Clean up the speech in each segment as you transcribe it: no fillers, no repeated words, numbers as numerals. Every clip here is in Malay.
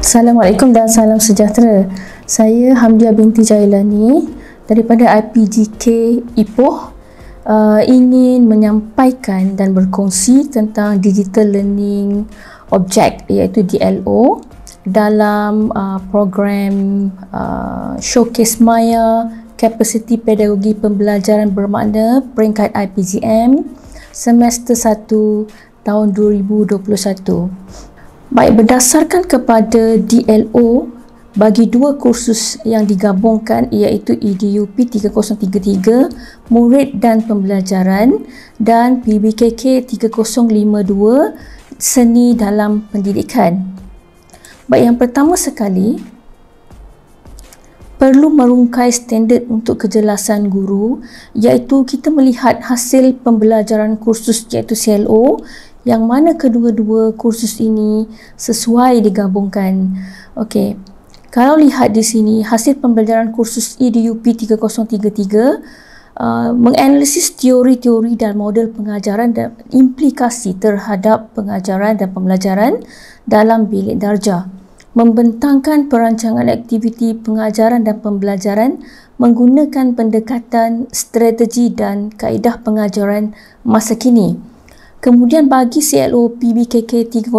Assalamualaikum dan salam sejahtera. Saya Hamdiah binti Jailani daripada IPGK Ipoh ingin menyampaikan dan berkongsi tentang Digital Learning Object iaitu DLO dalam program Showcase Maya Kapasiti Pedagogi Pembelajaran Bermakna peringkat IPGM semester 1 tahun 2021. Baik, berdasarkan kepada DLO bagi dua kursus yang digabungkan iaitu EDUP 3033 Murid dan Pembelajaran dan PBKK 3052 Seni dalam Pendidikan. Baik, yang pertama sekali perlu merungkai standard untuk kejelasan guru iaitu kita melihat hasil pembelajaran kursus iaitu CLO yang mana kedua-dua kursus ini sesuai digabungkan. Okey. Kalau lihat di sini hasil pembelajaran kursus EDUP 3033 menganalisis teori-teori dan model pengajaran dan implikasi terhadap pengajaran dan pembelajaran dalam bilik darjah. Membentangkan perancangan aktiviti pengajaran dan pembelajaran menggunakan pendekatan strategi dan kaedah pengajaran masa kini. Kemudian bagi CLO PBKK 3052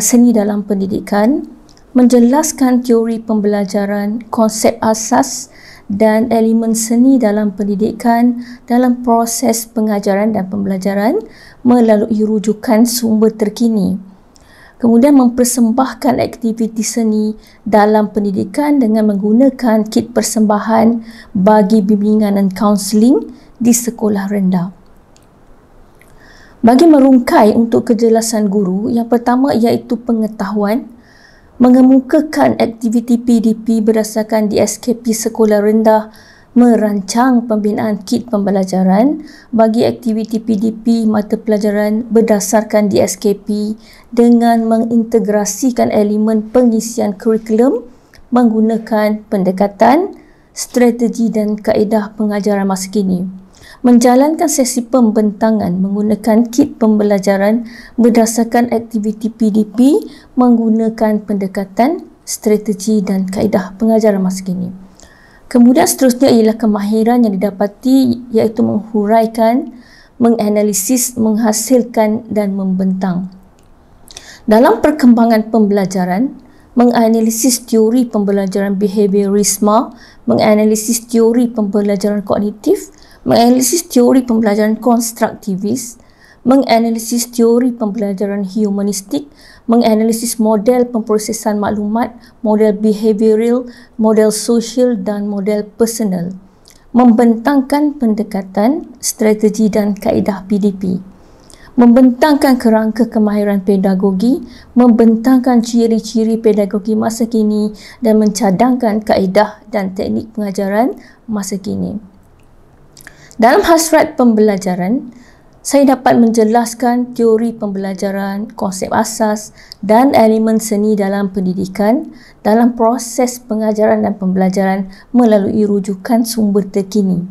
Seni dalam Pendidikan, menjelaskan teori pembelajaran, konsep asas dan elemen seni dalam pendidikan dalam proses pengajaran dan pembelajaran melalui rujukan sumber terkini. Kemudian mempersembahkan aktiviti seni dalam pendidikan dengan menggunakan kit persembahan bagi bimbingan dan kaunseling di sekolah rendah. Bagi merungkai untuk kejelasan guru, yang pertama iaitu pengetahuan, mengemukakan aktiviti PDP berdasarkan DSKP sekolah rendah, merancang pembinaan kit pembelajaran bagi aktiviti PDP mata pelajaran berdasarkan DSKP dengan mengintegrasikan elemen pengisian kurikulum menggunakan pendekatan, strategi dan kaedah pengajaran masa kini. Menjalankan sesi pembentangan menggunakan kit pembelajaran berdasarkan aktiviti PDP menggunakan pendekatan, strategi dan kaedah pengajaran masa kini. Kemudian seterusnya ialah kemahiran yang didapati iaitu menghuraikan, menganalisis, menghasilkan dan membentang. Dalam perkembangan pembelajaran, menganalisis teori pembelajaran behaviorisme, menganalisis teori pembelajaran kognitif, menganalisis teori pembelajaran konstruktivis, menganalisis teori pembelajaran humanistik, menganalisis model pemprosesan maklumat, model behavioral, model sosial dan model personal, membentangkan pendekatan, strategi dan kaedah PDP, membentangkan kerangka kemahiran pedagogi, membentangkan ciri-ciri pedagogi masa kini dan mencadangkan kaedah dan teknik pengajaran masa kini. Dalam hasrat pembelajaran, saya dapat menjelaskan teori pembelajaran, konsep asas dan elemen seni dalam pendidikan dalam proses pengajaran dan pembelajaran melalui rujukan sumber terkini.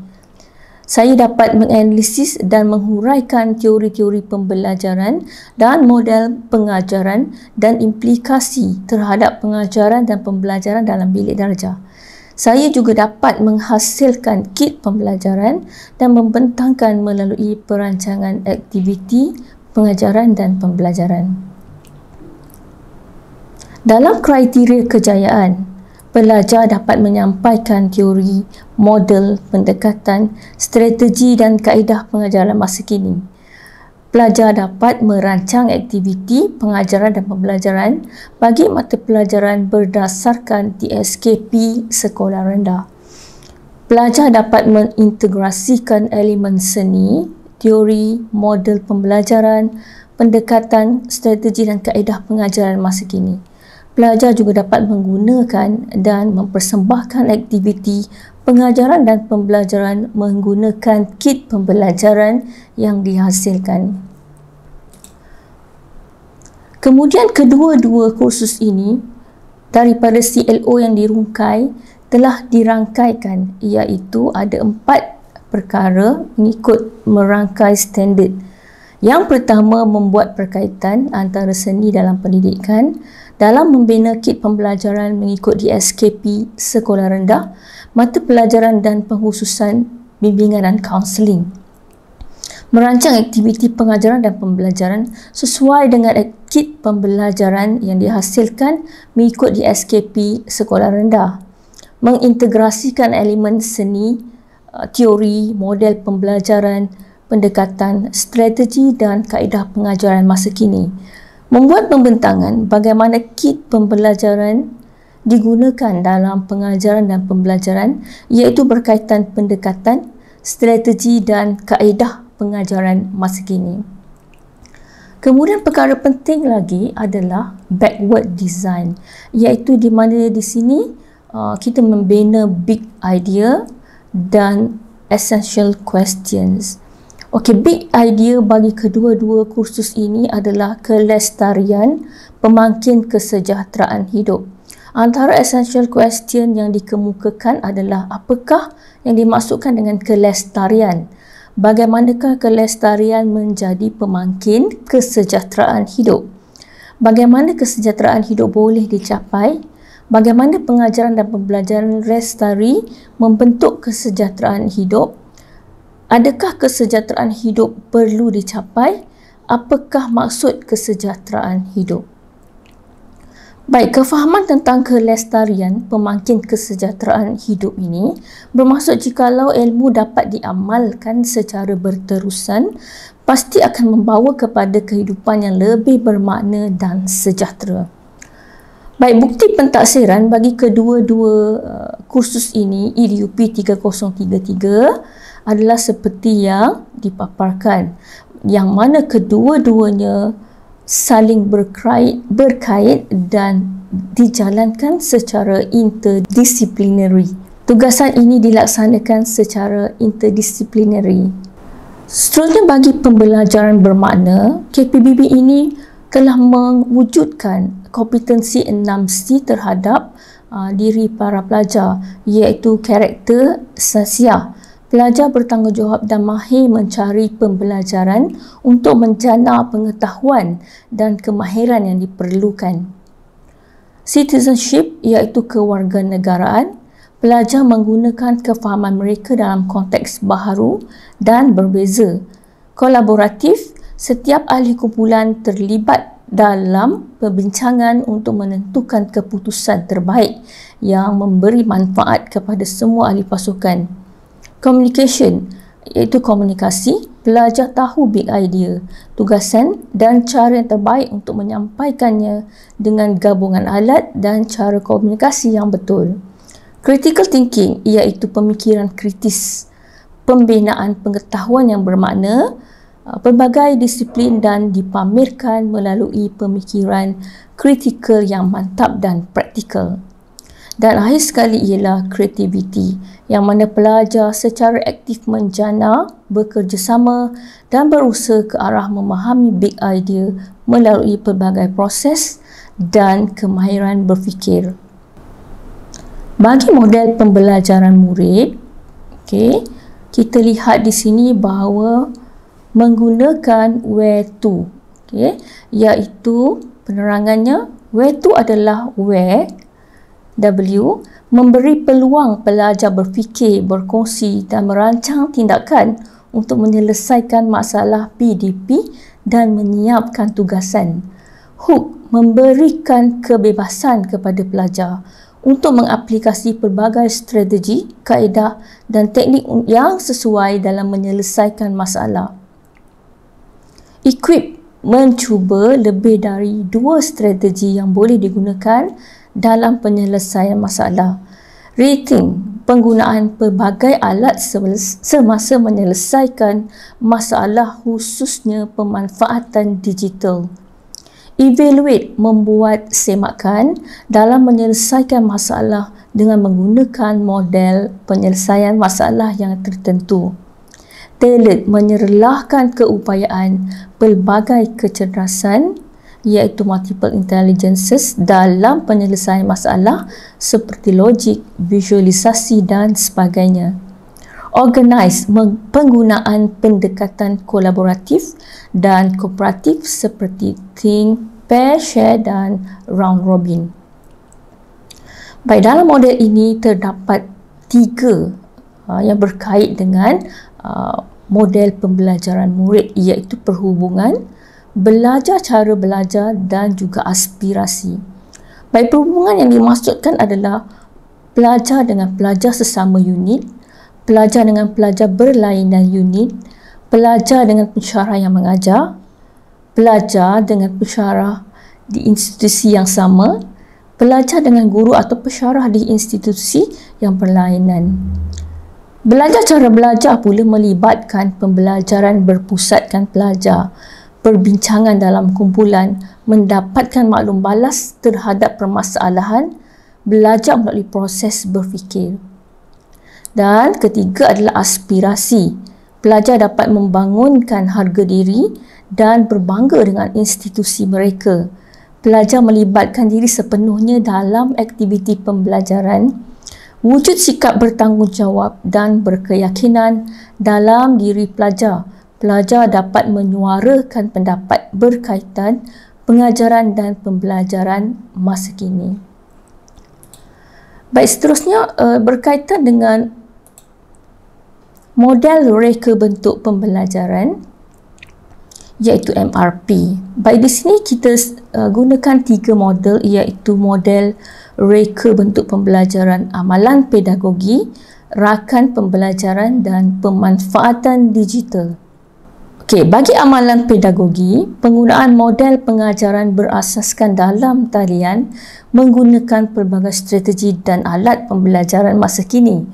Saya dapat menganalisis dan menghuraikan teori-teori pembelajaran dan model pengajaran dan implikasi terhadap pengajaran dan pembelajaran dalam bilik darjah. Saya juga dapat menghasilkan kit pembelajaran dan membentangkan melalui perancangan aktiviti pengajaran dan pembelajaran. Dalam kriteria kejayaan, pelajar dapat menyampaikan teori, model, pendekatan, strategi dan kaedah pengajaran masa kini. Pelajar dapat merancang aktiviti pengajaran dan pembelajaran bagi mata pelajaran berdasarkan DSKP sekolah rendah. Pelajar dapat mengintegrasikan elemen seni, teori, model pembelajaran, pendekatan, strategi dan kaedah pengajaran masa kini. Pelajar juga dapat menggunakan dan mempersembahkan aktiviti pengajaran dan pembelajaran menggunakan kit pembelajaran yang dihasilkan. Kemudian kedua-dua kursus ini daripada CLO yang dirungkai telah dirangkaikan iaitu ada 4 perkara mengikut merangkai standard. Yang pertama, membuat perkaitan antara seni dalam pendidikan Dalam membina kit pembelajaran mengikut DSKP sekolah rendah, mata pelajaran dan pengkhususan bimbingan dan kaunseling. Merancang aktiviti pengajaran dan pembelajaran sesuai dengan kit pembelajaran yang dihasilkan mengikut DSKP sekolah rendah. Mengintegrasikan elemen seni, teori, model pembelajaran, pendekatan, strategi dan kaedah pengajaran masa kini. Membuat pembentangan bagaimana kit pembelajaran digunakan dalam pengajaran dan pembelajaran, iaitu berkaitan pendekatan, strategi dan kaedah pengajaran masa kini. Kemudian perkara penting lagi adalah backward design, iaitu di mana di sini kita membina big idea dan essential questions. Okey, big idea bagi kedua-dua kursus ini adalah kelestarian, pemangkin kesejahteraan hidup. Antara essential question yang dikemukakan adalah apakah yang dimaksudkan dengan kelestarian? Bagaimanakah kelestarian menjadi pemangkin kesejahteraan hidup? Bagaimana kesejahteraan hidup boleh dicapai? Bagaimana pengajaran dan pembelajaran lestari membentuk kesejahteraan hidup? Adakah kesejahteraan hidup perlu dicapai? Apakah maksud kesejahteraan hidup? Baik, kefahaman tentang kelestarian pemangkin kesejahteraan hidup ini bermaksud jikalau ilmu dapat diamalkan secara berterusan, pasti akan membawa kepada kehidupan yang lebih bermakna dan sejahtera. Baik, bukti pentaksiran bagi kedua-dua kursus ini, EDUP 3033, adalah seperti yang dipaparkan, yang mana kedua-duanya saling berkait dan dijalankan secara interdisciplinary. Tugasan ini dilaksanakan secara interdisciplinary. Seterusnya, bagi pembelajaran bermakna, KPBB ini telah mewujudkan kompetensi 6C terhadap diri para pelajar, iaitu karakter sasiah. Pelajar bertanggungjawab dan mahir mencari pembelajaran untuk menjana pengetahuan dan kemahiran yang diperlukan. Citizenship iaitu kewarganegaraan. Pelajar menggunakan kefahaman mereka dalam konteks baharu dan berbeza. Kolaboratif, setiap ahli kumpulan terlibat dalam perbincangan untuk menentukan keputusan terbaik yang memberi manfaat kepada semua ahli pasukan. Communication iaitu komunikasi. Pelajar tahu big idea, tugasan dan cara yang terbaik untuk menyampaikannya dengan gabungan alat dan cara komunikasi yang betul. Critical thinking iaitu pemikiran kritis, pembinaan pengetahuan yang bermakna, pelbagai disiplin dan dipamerkan melalui pemikiran kritikal yang mantap dan praktikal. Dan akhir sekali ialah creativity, yang mana pelajar secara aktif menjana, bekerjasama dan berusaha ke arah memahami big idea melalui pelbagai proses dan kemahiran berfikir. Bagi model pembelajaran murid, kita lihat di sini bahawa menggunakan where to, iaitu penerangannya, where to adalah where, W, memberi peluang pelajar berfikir, berkongsi dan merancang tindakan untuk menyelesaikan masalah PDP dan menyiapkan tugasan. Hook, memberikan kebebasan kepada pelajar untuk mengaplikasi pelbagai strategi, kaedah dan teknik yang sesuai dalam menyelesaikan masalah. Equip, mencuba lebih dari 2 strategi yang boleh digunakan dalam penyelesaian masalah. Rating, penggunaan pelbagai alat semasa menyelesaikan masalah, khususnya pemanfaatan digital. Evaluate, membuat semakan dalam menyelesaikan masalah dengan menggunakan model penyelesaian masalah yang tertentu. Talent, menyerlahkan keupayaan pelbagai kecerdasan iaitu multiple intelligences dalam penyelesaian masalah seperti logik, visualisasi dan sebagainya. Organize, penggunaan pendekatan kolaboratif dan kooperatif seperti think, pair, share dan round robin. Baik, dalam model ini terdapat 3 yang berkait dengan model pembelajaran murid, iaitu perhubungan, belajar cara belajar dan juga aspirasi. Baik, perhubungan yang dimaksudkan adalah pelajar dengan pelajar sesama unit, pelajar dengan pelajar berlainan unit, pelajar dengan pensyarah yang mengajar, pelajar dengan pensyarah di institusi yang sama, pelajar dengan guru atau pensyarah di institusi yang berlainan. Belajar cara belajar pula melibatkan pembelajaran berpusatkan pelajar, perbincangan dalam kumpulan, mendapatkan maklum balas terhadap permasalahan, belajar melalui proses berfikir. Dan ketiga adalah aspirasi. Pelajar dapat membangunkan harga diri dan berbangga dengan institusi mereka. Pelajar melibatkan diri sepenuhnya dalam aktiviti pembelajaran, wujud sikap bertanggungjawab dan berkeyakinan dalam diri pelajar. Pelajar dapat menyuarakan pendapat berkaitan pengajaran dan pembelajaran masa kini. Baik, seterusnya berkaitan dengan model reka bentuk pembelajaran, iaitu MRP. Baik, di sini kita gunakan 3 model, iaitu model reka bentuk pembelajaran amalan pedagogi, rakan pembelajaran dan pemanfaatan digital. Okey, bagi amalan pedagogi, penggunaan model pengajaran berasaskan dalam talian menggunakan pelbagai strategi dan alat pembelajaran masa kini.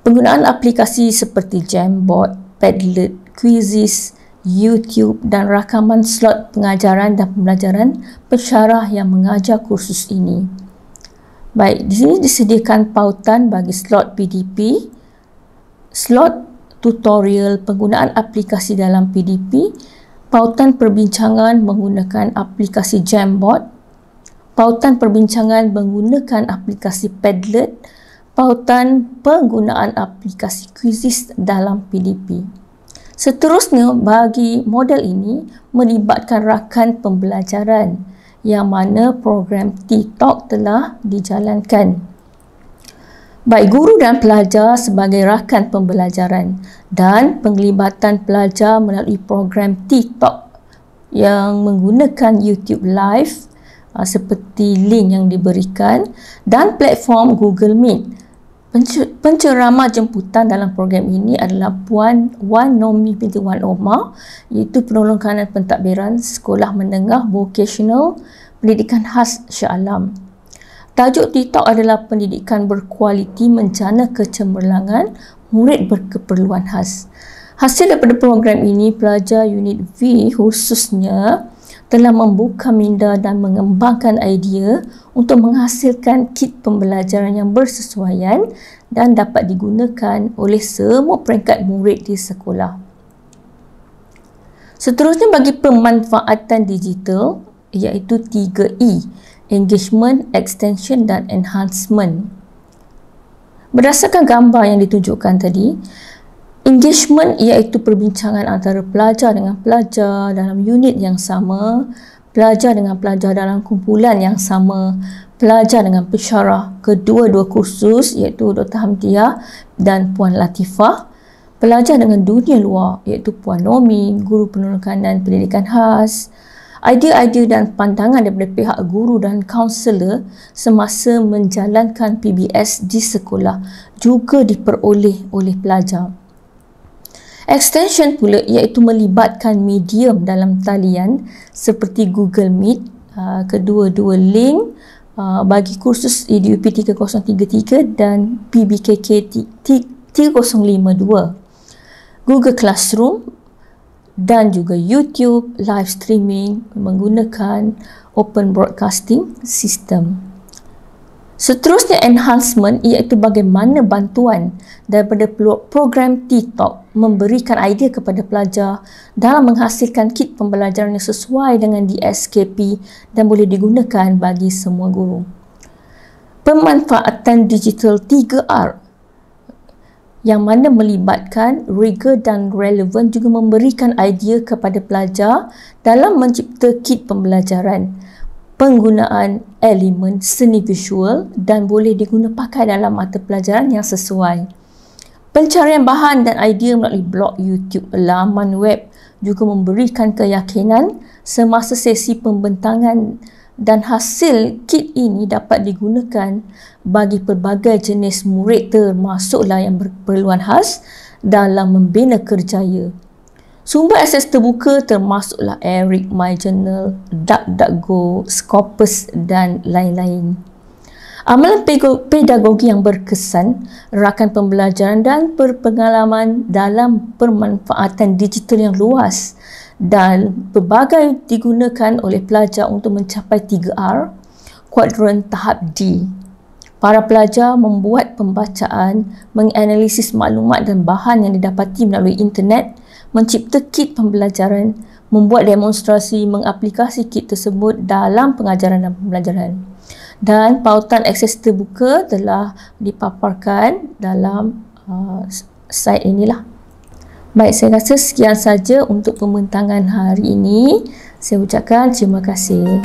Penggunaan aplikasi seperti Jamboard, Padlet, Quizizz, YouTube dan rakaman slot pengajaran dan pembelajaran pensyarah yang mengajar kursus ini. Baik, di sini disediakan pautan bagi slot PDP, slot tutorial penggunaan aplikasi dalam PDP, pautan perbincangan menggunakan aplikasi Jamboard, pautan perbincangan menggunakan aplikasi Padlet, pautan penggunaan aplikasi Quizizz dalam PDP. Seterusnya, bagi model ini melibatkan rakan pembelajaran yang mana program TikTok telah dijalankan. Baik, guru dan pelajar sebagai rakan pembelajaran dan penglibatan pelajar melalui program TikTok yang menggunakan YouTube Live seperti link yang diberikan dan platform Google Meet. Penceramah jemputan dalam program ini adalah Puan Wan Nomi binti Wan Omar, iaitu penolong kanan pentadbiran Sekolah Menengah Vocational Pendidikan Khas Shah Alam. Tajuk TikTok adalah pendidikan berkualiti mencana kecemerlangan murid berkeperluan khas. Hasil daripada program ini, pelajar unit V khususnya telah membuka minda dan mengembangkan idea untuk menghasilkan kit pembelajaran yang bersesuaian dan dapat digunakan oleh semua peringkat murid di sekolah. Seterusnya, bagi pemanfaatan digital, iaitu 3E, engagement, extension dan enhancement. Berdasarkan gambar yang ditunjukkan tadi, engagement iaitu perbincangan antara pelajar dengan pelajar dalam unit yang sama, pelajar dengan pelajar dalam kumpulan yang sama, pelajar dengan pensyarah kedua-dua kursus iaitu Dr. Hamdiah dan Puan Latifah, pelajar dengan dunia luar iaitu Puan Nomi, guru penolong kanan pendidikan khas. Idea-idea dan pandangan daripada pihak guru dan kaunselor semasa menjalankan PBS di sekolah juga diperoleh oleh pelajar. Extension pula iaitu melibatkan medium dalam talian seperti Google Meet, kedua-dua link bagi kursus EDUP 3033 dan PBKK 3052, Google Classroom dan juga YouTube live streaming menggunakan open broadcasting system. Seterusnya, enhancement iaitu bagaimana bantuan daripada program TikTok memberikan idea kepada pelajar dalam menghasilkan kit pembelajaran yang sesuai dengan DSKP dan boleh digunakan bagi semua guru. Pemanfaatan digital 3R yang mana melibatkan rigor dan relevan, juga memberikan idea kepada pelajar dalam mencipta kit pembelajaran, penggunaan elemen seni visual dan boleh diguna pakai dalam mata pelajaran yang sesuai. Pencarian bahan dan idea melalui blog YouTube, laman web juga memberikan keyakinan semasa sesi pembentangan, dan hasil kit ini dapat digunakan bagi pelbagai jenis murid termasuklah yang berkeperluan khas dalam membina kerjaya. Sumber akses terbuka termasuklah Eric, MyJournal, DuckDuckGo, Scopus dan lain-lain. Amalan pedagogi yang berkesan, rakan pembelajaran dan berpengalaman dalam pemanfaatan digital yang luas dan pelbagai digunakan oleh pelajar untuk mencapai 3R, kuadran tahap D. Para pelajar membuat pembacaan, menganalisis maklumat dan bahan yang didapati melalui internet, mencipta kit pembelajaran, membuat demonstrasi mengaplikasi kit tersebut dalam pengajaran dan pembelajaran. Dan pautan akses terbuka telah dipaparkan dalam slide inilah. Baik, saya rasa sekian saja untuk pembentangan hari ini. Saya ucapkan terima kasih.